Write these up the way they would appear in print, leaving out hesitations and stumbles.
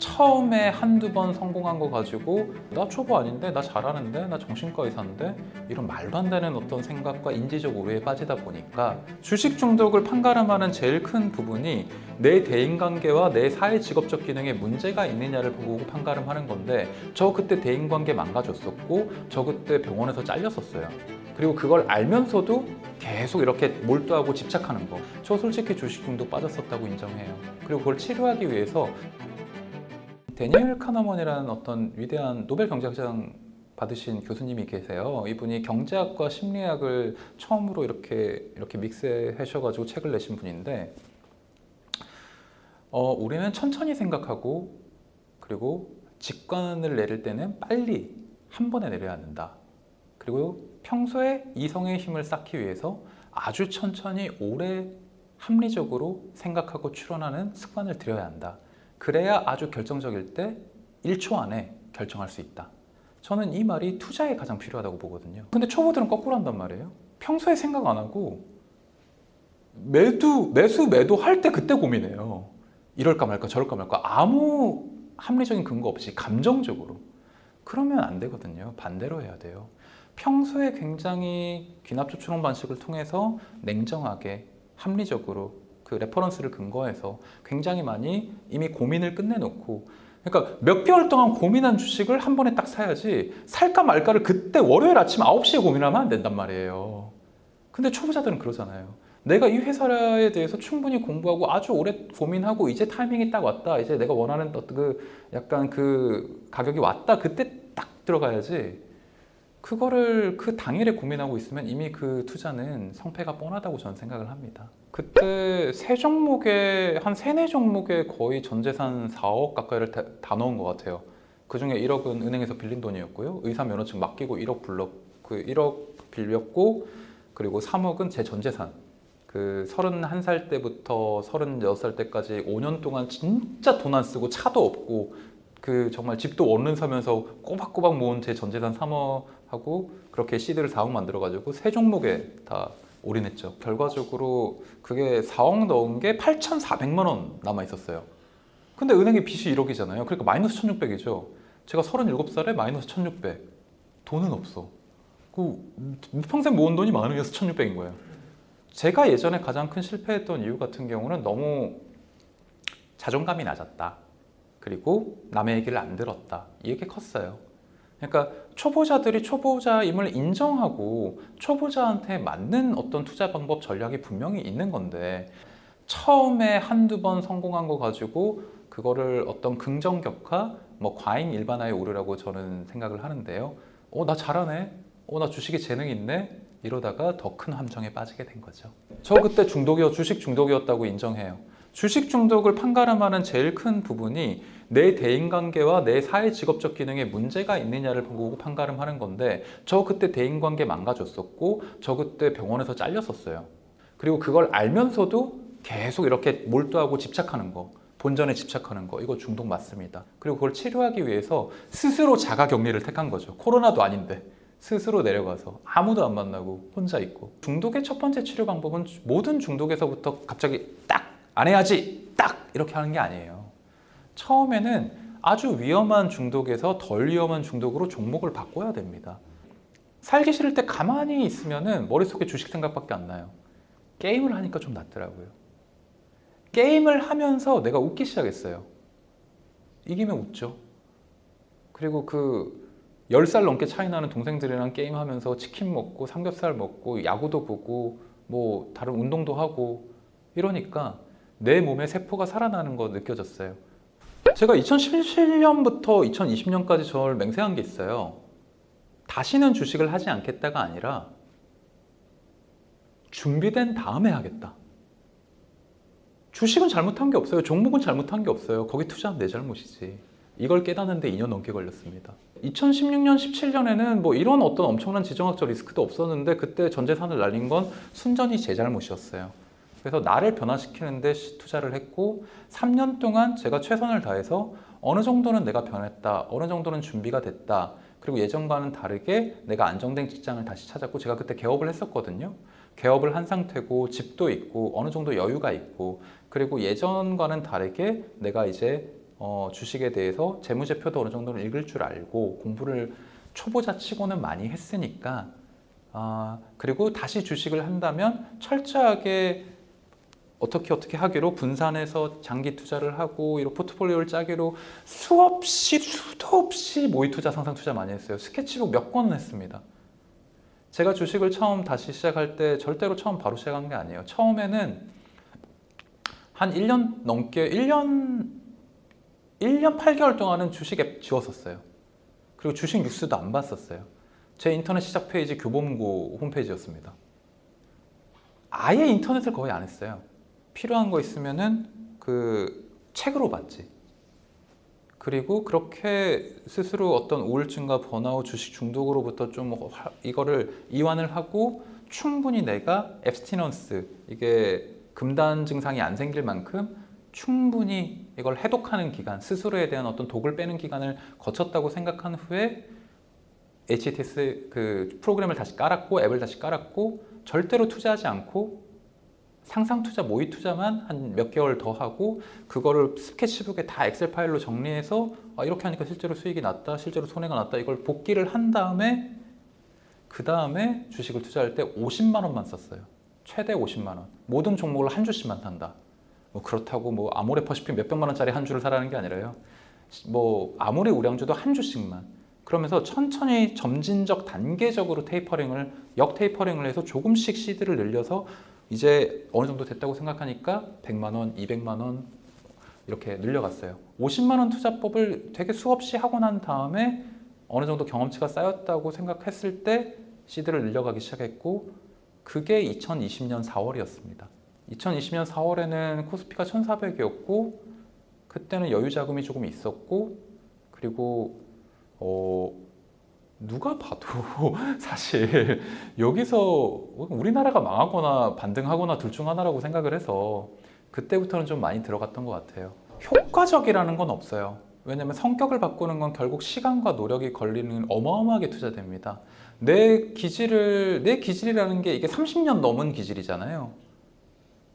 처음에 한두 번 성공한 거 가지고 나 초보 아닌데, 나 잘하는데, 나 정신과 의사인데, 이런 말도 안 되는 어떤 생각과 인지적 오해에 빠지다 보니까 주식 중독을 판가름하는 제일 큰 부분이 내 대인관계와 내 사회 직업적 기능에 문제가 있느냐를 보고 판가름하는 건데, 저 그때 대인관계 망가졌었고 저 그때 병원에서 잘렸었어요. 그리고 그걸 알면서도 계속 이렇게 몰두하고 집착하는 거, 저 솔직히 주식 중독 빠졌었다고 인정해요. 그리고 그걸 치료하기 위해서 데니엘 카너먼이라는 어떤 위대한 노벨 경제학상 받으신 교수님이 계세요. 이분이 경제학과 심리학을 처음으로 이렇게 믹스해 하셔가지고 책을 내신 분인데, 우리는 천천히 생각하고, 그리고 직관을 내릴 때는 빨리 한 번에 내려야 한다. 그리고 평소에 이성의 힘을 쌓기 위해서 아주 천천히 오래 합리적으로 생각하고 추론하는 습관을 들여야 한다. 그래야 아주 결정적일 때 1초 안에 결정할 수 있다. 저는 이 말이 투자에 가장 필요하다고 보거든요. 근데 초보들은 거꾸로 한단 말이에요. 평소에 생각 안 하고 매도 할 때 그때 고민해요. 이럴까 말까 저럴까 말까, 아무 합리적인 근거 없이 감정적으로. 그러면 안 되거든요. 반대로 해야 돼요. 평소에 굉장히 귀납조 추론 방식을 통해서 냉정하게 합리적으로 그 레퍼런스를 근거해서 굉장히 많이 이미 고민을 끝내놓고, 그러니까 몇 개월 동안 고민한 주식을 한 번에 딱 사야지, 살까 말까를 그때 월요일 아침 9시에 고민하면 안 된단 말이에요. 근데 초보자들은 그러잖아요. 내가 이 회사에 대해서 충분히 공부하고 아주 오래 고민하고 이제 타이밍이 딱 왔다, 이제 내가 원하는 어떤 약간 그 가격이 왔다, 그때 딱 들어가야지. 그거를 그 당일에 고민하고 있으면 이미 그 투자는 성패가 뻔하다고 저는 생각을 합니다. 그때 세 종목에 한 세네 종목에 거의 전 재산 4억 가까이를 다 넣은 것 같아요. 그 중에 1억은 은행에서 빌린 돈이었고요. 의사 면허증 맡기고 1억 빌렸고, 그리고 3억은 제 전 재산. 그 31살 때부터 36살 때까지 5년 동안 진짜 돈 안 쓰고 차도 없고 그 정말 집도 원룸 사면서 꼬박꼬박 모은 제 전 재산 3억하고 그렇게 시드를 4억 만들어가지고 세 종목에 다 올인했죠. 결과적으로 그게 4억 넣은 게 8,400만 원 남아 있었어요. 근데 은행에 빚이 1억이잖아요. 그러니까 마이너스 1,600이죠. 제가 37살에 마이너스 1,600. 돈은 없어. 그 평생 모은 돈이 많으면서 1,600인 거예요. 제가 예전에 가장 큰 실패했던 이유 같은 경우는 너무 자존감이 낮았다. 그리고 남의 얘기를 안 들었다. 이게 컸어요. 그러니까 초보자들이 초보자임을 인정하고 초보자한테 맞는 어떤 투자 방법 전략이 분명히 있는 건데, 처음에 한두 번 성공한 거 가지고 그거를 어떤 긍정격화, 뭐 과잉 일반화에 오르라고 저는 생각을 하는데요. 나 잘하네. 나 주식에 재능 있네. 이러다가 더 큰 함정에 빠지게 된 거죠. 저 그때 주식 중독이었다고 인정해요. 주식 중독을 판가름하는 제일 큰 부분이 내 대인관계와 내 사회 직업적 기능에 문제가 있느냐를 보고 판가름하는 건데, 저 그때 대인관계 망가졌었고 저 그때 병원에서 잘렸었어요. 그리고 그걸 알면서도 계속 이렇게 몰두하고 집착하는 거, 본전에 집착하는 거, 이거 중독 맞습니다. 그리고 그걸 치료하기 위해서 스스로 자가격리를 택한 거죠. 코로나도 아닌데 스스로 내려가서 아무도 안 만나고 혼자 있고. 중독의 첫 번째 치료 방법은 모든 중독에서부터 갑자기 딱 안 해야지 딱 이렇게 하는 게 아니에요. 처음에는 아주 위험한 중독에서 덜 위험한 중독으로 종목을 바꿔야 됩니다. 살기 싫을 때 가만히 있으면은 머릿속에 주식 생각밖에 안 나요. 게임을 하니까 좀 낫더라고요. 게임을 하면서 내가 웃기 시작했어요. 이기면 웃죠. 그리고 그 10살 넘게 차이 나는 동생들이랑 게임하면서 치킨 먹고 삼겹살 먹고 야구도 보고 뭐 다른 운동도 하고 이러니까 내 몸에 세포가 살아나는 거 느껴졌어요. 제가 2017년부터 2020년까지 저를 맹세한 게 있어요. 다시는 주식을 하지 않겠다가 아니라 준비된 다음에 하겠다. 주식은 잘못한 게 없어요. 종목은 잘못한 게 없어요. 거기 투자하면 내 잘못이지. 이걸 깨닫는데 2년 넘게 걸렸습니다. 2016년, 17년에는 뭐 이런 어떤 엄청난 지정학적 리스크도 없었는데 그때 전 재산을 날린 건 순전히 제 잘못이었어요. 그래서 나를 변화시키는 데 투자를 했고, 3년 동안 제가 최선을 다해서 어느 정도는 내가 변했다, 어느 정도는 준비가 됐다, 그리고 예전과는 다르게 내가 안정된 직장을 다시 찾았고, 제가 그때 개업을 했었거든요. 개업을 한 상태고 집도 있고 어느 정도 여유가 있고, 그리고 예전과는 다르게 내가 이제 주식에 대해서 재무제표도 어느 정도는 읽을 줄 알고 공부를 초보자 치고는 많이 했으니까 그리고 다시 주식을 한다면 철저하게 어떻게 하기로 분산해서 장기 투자를 하고 이런 포트폴리오를 짜기로 수도 없이 모의 투자, 상상 투자 많이 했어요. 스케치북 몇 권은 했습니다. 제가 주식을 처음 다시 시작할 때 절대로 처음 바로 시작한 게 아니에요. 처음에는 한 1년 넘게 1년 8개월 동안은 주식 앱 지웠었어요. 그리고 주식 뉴스도 안 봤었어요. 제 인터넷 시작 페이지 교보문고 홈페이지였습니다. 아예 인터넷을 거의 안 했어요. 필요한 거 있으면은 그 책으로 봤지. 그리고 그렇게 스스로 어떤 우울증과 번아웃, 주식 중독으로부터 좀 이거를 이완을 하고 충분히 내가 앱스티넌스, 이게 금단 증상이 안 생길 만큼 충분히 이걸 해독하는 기간, 스스로에 대한 어떤 독을 빼는 기간을 거쳤다고 생각한 후에 HTS 그 프로그램을 다시 깔았고 앱을 다시 깔았고 절대로 투자하지 않고 상상 투자, 모의 투자만 한 몇 개월 더 하고 그거를 스케치북에 다 엑셀 파일로 정리해서 이렇게 하니까 실제로 수익이 났다, 실제로 손해가 났다 이걸 복기를 한 다음에 그 다음에 주식을 투자할 때 50만 원만 썼어요. 최대 50만 원. 모든 종목을 한 주씩만 산다. 뭐 그렇다고 뭐 아모레퍼시픽 몇백만 원짜리 한 주를 사라는 게 아니라요. 뭐 아모레 우량주도 한 주씩만. 그러면서 천천히 점진적 단계적으로 테이퍼링을 역테이퍼링을 해서 조금씩 시드를 늘려서 이제 어느 정도 됐다고 생각하니까 100만 원, 200만 원 이렇게 늘려갔어요. 50만 원 투자법을 되게 수없이 하고 난 다음에 어느 정도 경험치가 쌓였다고 생각했을 때 시드를 늘려가기 시작했고 그게 2020년 4월이었습니다. 2020년 4월에는 코스피가 1,400이었고 그때는 여유 자금이 조금 있었고 그리고 누가 봐도 사실 여기서 우리나라가 망하거나 반등하거나 둘 중 하나라고 생각을 해서 그때부터는 좀 많이 들어갔던 것 같아요. 효과적이라는 건 없어요. 왜냐면 성격을 바꾸는 건 결국 시간과 노력이 걸리는 어마어마하게 투자됩니다. 내 기질이라는 게 이게 30년 넘은 기질이잖아요.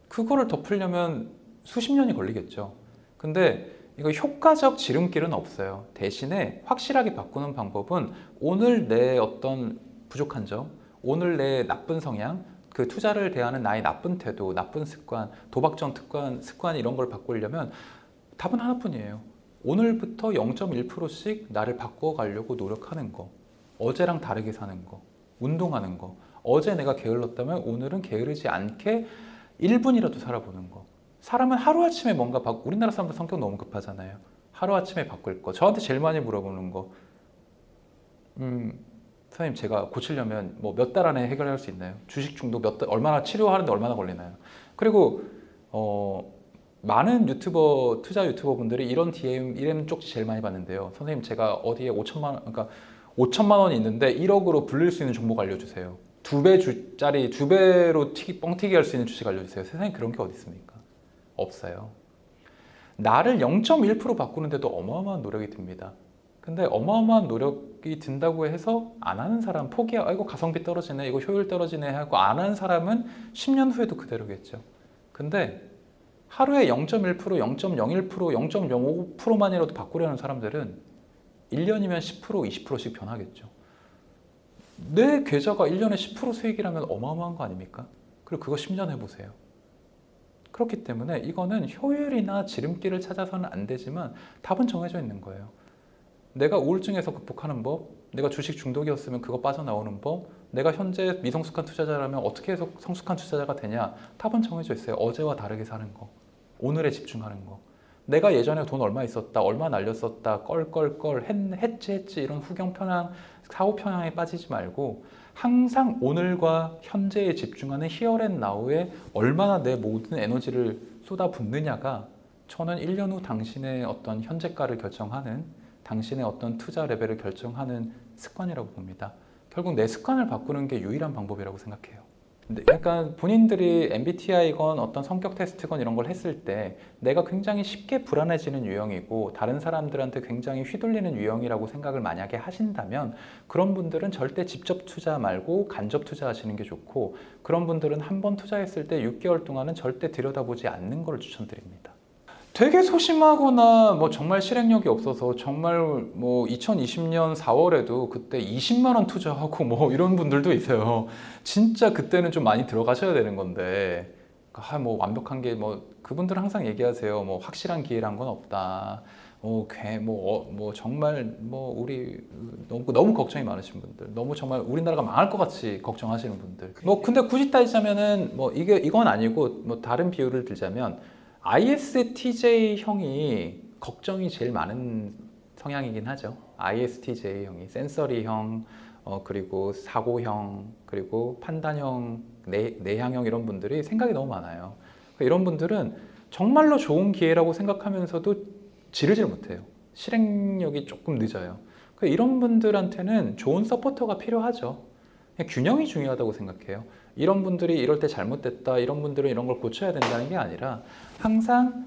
그거를 덮으려면 수십 년이 걸리겠죠. 근데 이거 효과적 지름길은 없어요. 대신에 확실하게 바꾸는 방법은 오늘 내 어떤 부족한 점, 오늘 내 나쁜 성향, 그 투자를 대하는 나의 나쁜 태도, 나쁜 습관, 도박적 습관 이런 걸 바꾸려면 답은 하나뿐이에요. 오늘부터 0.1%씩 나를 바꿔가려고 노력하는 거. 어제랑 다르게 사는 거. 운동하는 거. 어제 내가 게을렀다면 오늘은 게으르지 않게 1분이라도 살아보는 거. 사람은 하루아침에 뭔가 우리나라 사람들 성격 너무 급하잖아요. 하루아침에 바꿀 거. 저한테 제일 많이 물어보는 거. 선생님 제가 고치려면 뭐 몇 달 안에 해결할 수 있나요? 주식 중독 얼마나 치료하는데 얼마나 걸리나요? 그리고 많은 투자 유튜버 분들이 이런 DM 쪽지 제일 많이 받는데요. 선생님 제가 어디에 5천만 원이 있는데 1억으로 불릴 수 있는 종목 알려주세요. 2배짜리 2배로 뻥튀기 할 수 있는 주식 알려주세요. 세상에 그런 게 어디 있습니까? 없어요. 나를 0.1% 바꾸는데도 어마어마한 노력이 듭니다. 근데 어마어마한 노력이 든다고 해서 안 하는 사람 이거 가성비 떨어지네, 이거 효율 떨어지네 하고 안 하는 사람은 10년 후에도 그대로겠죠. 근데 하루에 0.1%, 0.01%, 0.05%만이라도 바꾸려는 사람들은 1년이면 10%, 20%씩 변하겠죠. 내 계좌가 1년에 10% 수익이라면 어마어마한 거 아닙니까? 그리고 그거 10년 해보세요. 그렇기 때문에 이거는 효율이나 지름길을 찾아서는 안 되지만 답은 정해져 있는 거예요. 내가 우울증에서 극복하는 법, 내가 주식 중독이었으면 그거 빠져나오는 법, 내가 현재 미성숙한 투자자라면 어떻게 해서 성숙한 투자자가 되냐, 답은 정해져 있어요. 어제와 다르게 사는 거, 오늘에 집중하는 거. 내가 예전에 돈 얼마 있었다, 얼마 날렸었다, 했지 이런 후경 편향, 사후 편향에 빠지지 말고 항상 오늘과 현재에 집중하는 here and now에 얼마나 내 모든 에너지를 쏟아붓느냐가 저는 1년 후 당신의 어떤 현재가를 결정하는, 당신의 어떤 투자 레벨을 결정하는 습관이라고 봅니다. 결국 내 습관을 바꾸는 게 유일한 방법이라고 생각해요. 그러니까 본인들이 MBTI건 어떤 성격 테스트건 이런 걸 했을 때 내가 굉장히 쉽게 불안해지는 유형이고 다른 사람들한테 굉장히 휘둘리는 유형이라고 생각을 만약에 하신다면 그런 분들은 절대 직접 투자 말고 간접 투자하시는 게 좋고 그런 분들은 한 번 투자했을 때 6개월 동안은 절대 들여다보지 않는 걸 추천드립니다. 되게 소심하거나 뭐 정말 실행력이 없어서 정말 뭐 2020년 4월에도 그때 20만 원 투자하고 뭐 이런 분들도 있어요. 진짜 그때는 좀 많이 들어가셔야 되는 건데 뭐 완벽한 게 뭐 그분들은 항상 얘기하세요. 뭐 확실한 기회란 건 없다. 뭐 정말 뭐 우리 너무 걱정이 많으신 분들, 너무 정말 우리나라가 망할 것 같이 걱정하시는 분들. 뭐 근데 굳이 따지자면은 뭐 이건 아니고 뭐 다른 비유를 들자면 ISTJ 형이 걱정이 제일 많은 성향이긴 하죠. ISTJ형이 센서리형, 그리고 사고형, 그리고 판단형, 내향형 이런 분들이 생각이 너무 많아요. 그러니까 이런 분들은 정말로 좋은 기회라고 생각하면서도 지르질 못해요. 실행력이 조금 늦어요. 그러니까 이런 분들한테는 좋은 서포터가 필요하죠. 그냥 균형이 중요하다고 생각해요. 이런 분들이 이럴 때 잘못됐다, 이런 분들은 이런 걸 고쳐야 된다는 게 아니라 항상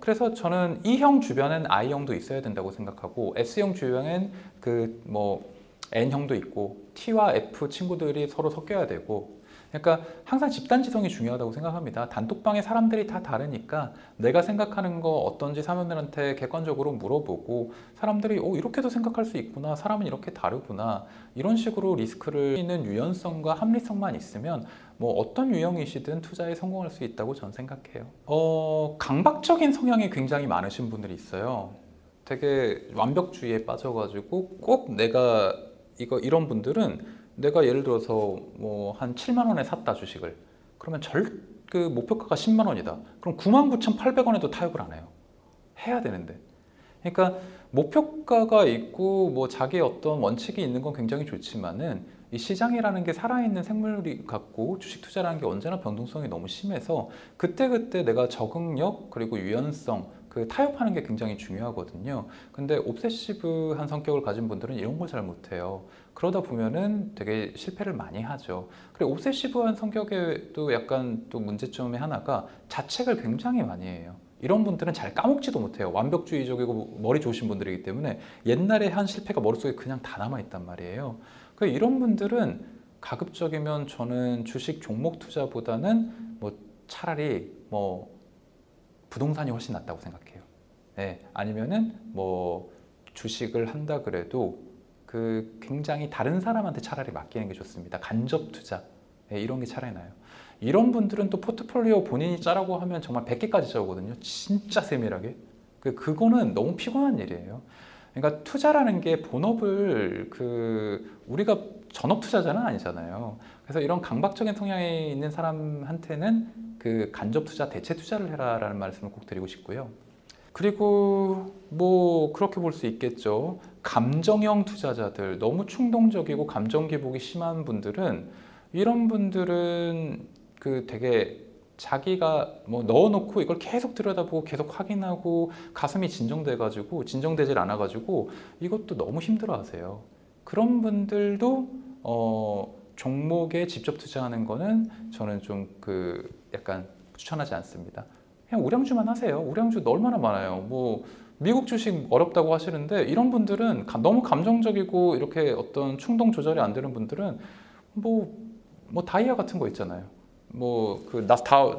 그래서 저는 E형 주변엔 I형도 있어야 된다고 생각하고 S형 주변엔 그 뭐 N형도 있고 T와 F 친구들이 서로 섞여야 되고 그러니까 항상 집단지성이 중요하다고 생각합니다. 단톡방에 사람들이 다 다르니까 내가 생각하는 거 어떤지 사람들한테 객관적으로 물어보고 사람들이 이렇게도 생각할 수 있구나, 사람은 이렇게 다르구나 이런 식으로 리스크를 있는 유연성과 합리성만 있으면 뭐 어떤 유형이시든 투자에 성공할 수 있다고 저는 생각해요. 강박적인 성향이 굉장히 많으신 분들이 있어요. 되게 완벽주의에 빠져가지고 꼭 내가 이런 분들은 내가 예를 들어서 뭐 한 7만 원에 샀다 주식을 그러면 그 목표가가 10만 원이다 그럼 99,800원에도 타협을 안 해요. 해야 되는데 그러니까 목표가가 있고 뭐 자기의 어떤 원칙이 있는 건 굉장히 좋지만은 이 시장이라는 게 살아있는 생물이 같고 주식 투자라는 게 언제나 변동성이 너무 심해서 그때그때 내가 적응력 그리고 유연성 그 타협하는 게 굉장히 중요하거든요. 근데 옵세시브한 성격을 가진 분들은 이런 걸 잘 못해요. 그러다 보면은 되게 실패를 많이 하죠. 그리고 옵세시브한 성격의 또 약간 또 문제점의 하나가 자책을 굉장히 많이 해요. 이런 분들은 잘 까먹지도 못해요. 완벽주의적이고 머리 좋으신 분들이기 때문에 옛날에 한 실패가 머릿속에 그냥 다 남아있단 말이에요. 그러니까 이런 분들은 가급적이면 저는 주식 종목 투자보다는 뭐 차라리 뭐 부동산이 훨씬 낫다고 생각해요. 네, 아니면은 뭐 주식을 한다 그래도 그 굉장히 다른 사람한테 차라리 맡기는 게 좋습니다. 간접 투자 네, 이런 게 차라리 나요. 이런 분들은 또 포트폴리오 본인이 짜라고 하면 정말 100개까지 짜오거든요. 진짜 세밀하게. 그거는 너무 피곤한 일이에요. 그러니까 투자라는 게 본업을 우리가 전업 투자자는 아니잖아요. 그래서 이런 강박적인 성향이 있는 사람한테는 그 간접 투자, 대체 투자를 해라라는 말씀을 꼭 드리고 싶고요. 그리고 뭐 그렇게 볼 수 있겠죠. 감정형 투자자들, 너무 충동적이고 감정 기복이 심한 분들은 이런 분들은 그 되게 자기가 뭐 넣어놓고 이걸 계속 들여다보고 계속 확인하고 가슴이 진정돼가지고 진정되질 않아가지고 이것도 너무 힘들어하세요. 그런 분들도 종목에 직접 투자하는 거는 저는 좀 약간 추천하지 않습니다. 그냥 우량주만 하세요. 우량주 얼마나 많아요. 뭐 미국 주식 어렵다고 하시는데 이런 분들은 너무 감정적이고 이렇게 어떤 충동 조절이 안 되는 분들은 뭐 다이아 같은 거 있잖아요. 뭐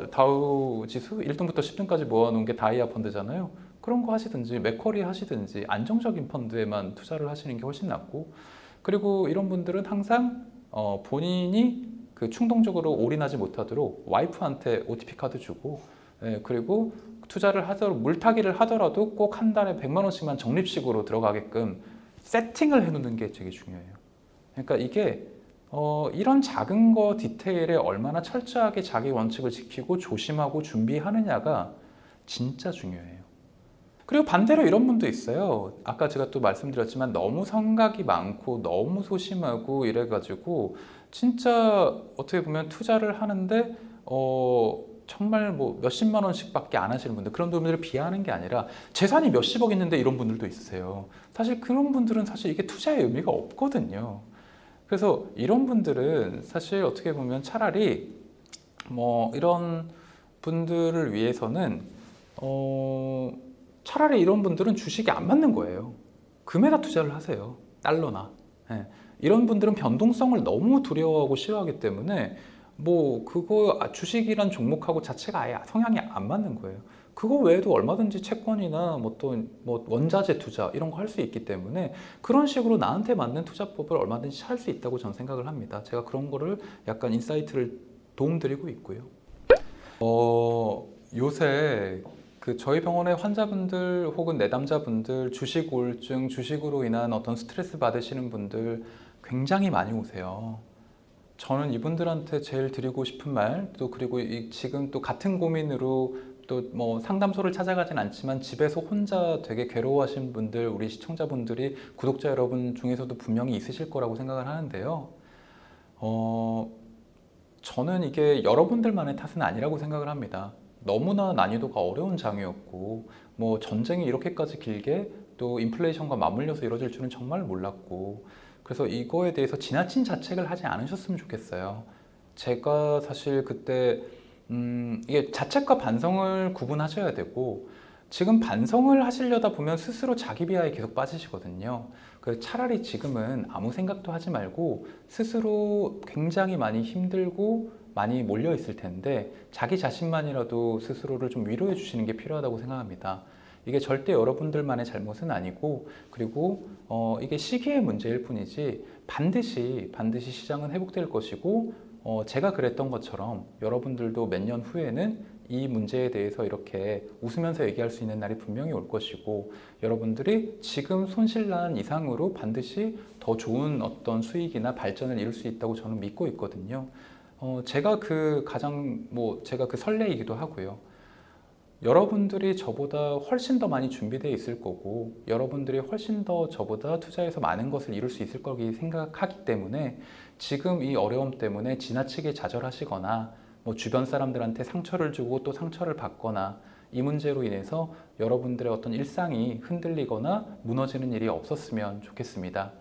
다우 지수 1등부터 10등까지 모아놓은 게 다이아 펀드잖아요. 그런 거 하시든지 맥쿼리 하시든지 안정적인 펀드에만 투자를 하시는 게 훨씬 낫고 그리고 이런 분들은 항상 본인이 그 충동적으로 올인하지 못하도록 와이프한테 OTP 카드 주고 그리고 투자를 하더라도 물타기를 하더라도 꼭 한 달에 100만 원씩만 적립식으로 들어가게끔 세팅을 해놓는 게 되게 중요해요. 그러니까 이게 이런 작은 거 디테일에 얼마나 철저하게 자기 원칙을 지키고 조심하고 준비하느냐가 진짜 중요해요. 그리고 반대로 이런 분도 있어요. 아까 제가 또 말씀드렸지만 너무 성각이 많고 너무 소심하고 이래가지고 진짜 어떻게 보면 투자를 하는데 정말 뭐 몇십만 원씩밖에 안 하시는 분들 그런 분들을 비하하는 게 아니라 재산이 몇십억 있는데 이런 분들도 있으세요. 사실 그런 분들은 사실 이게 투자의 의미가 없거든요. 그래서 이런 분들은 사실 어떻게 보면 차라리 뭐 이런 분들을 위해서는 차라리 이런 분들은 주식이 안 맞는 거예요. 금에다 투자를 하세요. 달러나. 네. 이런 분들은 변동성을 너무 두려워하고 싫어하기 때문에 뭐 주식이란 종목하고 자체가 아예 성향이 안 맞는 거예요. 그거 외에도 얼마든지 채권이나 뭐 또 뭐 원자재 투자 이런 거 할 수 있기 때문에 그런 식으로 나한테 맞는 투자법을 얼마든지 할 수 있다고 저는 생각을 합니다. 제가 그런 거를 약간 인사이트를 도움드리고 있고요. 요새 그 저희 병원의 환자분들 혹은 내담자분들 주식 우울증, 주식으로 인한 어떤 스트레스 받으시는 분들 굉장히 많이 오세요. 저는 이분들한테 제일 드리고 싶은 말, 또 그리고 지금 또 같은 고민으로 또 뭐 상담소를 찾아가진 않지만 집에서 혼자 되게 괴로워하시는 분들, 우리 시청자분들이 구독자 여러분 중에서도 분명히 있으실 거라고 생각을 하는데요. 저는 이게 여러분들만의 탓은 아니라고 생각을 합니다. 너무나 난이도가 어려운 장이었고, 뭐 전쟁이 이렇게까지 길게 또 인플레이션과 맞물려서 이루어질 줄은 정말 몰랐고, 그래서 이거에 대해서 지나친 자책을 하지 않으셨으면 좋겠어요. 제가 사실 그때 이게 자책과 반성을 구분하셔야 되고, 지금 반성을 하시려다 보면 스스로 자기 비하에 계속 빠지시거든요. 그래서 차라리 지금은 아무 생각도 하지 말고 스스로 굉장히 많이 힘들고 많이 몰려 있을 텐데 자기 자신만이라도 스스로를 좀 위로해 주시는 게 필요하다고 생각합니다. 이게 절대 여러분들만의 잘못은 아니고, 그리고 이게 시기의 문제일 뿐이지 반드시 시장은 회복될 것이고, 제가 그랬던 것처럼 여러분들도 몇 년 후에는 이 문제에 대해서 이렇게 웃으면서 얘기할 수 있는 날이 분명히 올 것이고, 여러분들이 지금 손실난 이상으로 반드시 더 좋은 어떤 수익이나 발전을 이룰 수 있다고 저는 믿고 있거든요. 제가 제가 그 설레이기도 하고요. 여러분들이 저보다 훨씬 더 많이 준비되어 있을 거고, 여러분들이 훨씬 더 저보다 투자해서 많은 것을 이룰 수 있을 거라고 생각하기 때문에 지금 이 어려움 때문에 지나치게 좌절하시거나 뭐 주변 사람들한테 상처를 주고 또 상처를 받거나 이 문제로 인해서 여러분들의 어떤 일상이 흔들리거나 무너지는 일이 없었으면 좋겠습니다.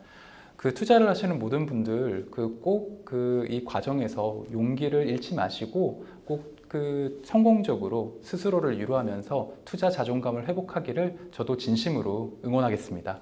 그 투자를 하시는 모든 분들 꼭 이 과정에서 용기를 잃지 마시고 꼭 그 성공적으로 스스로를 위로하면서 투자 자존감을 회복하기를 저도 진심으로 응원하겠습니다.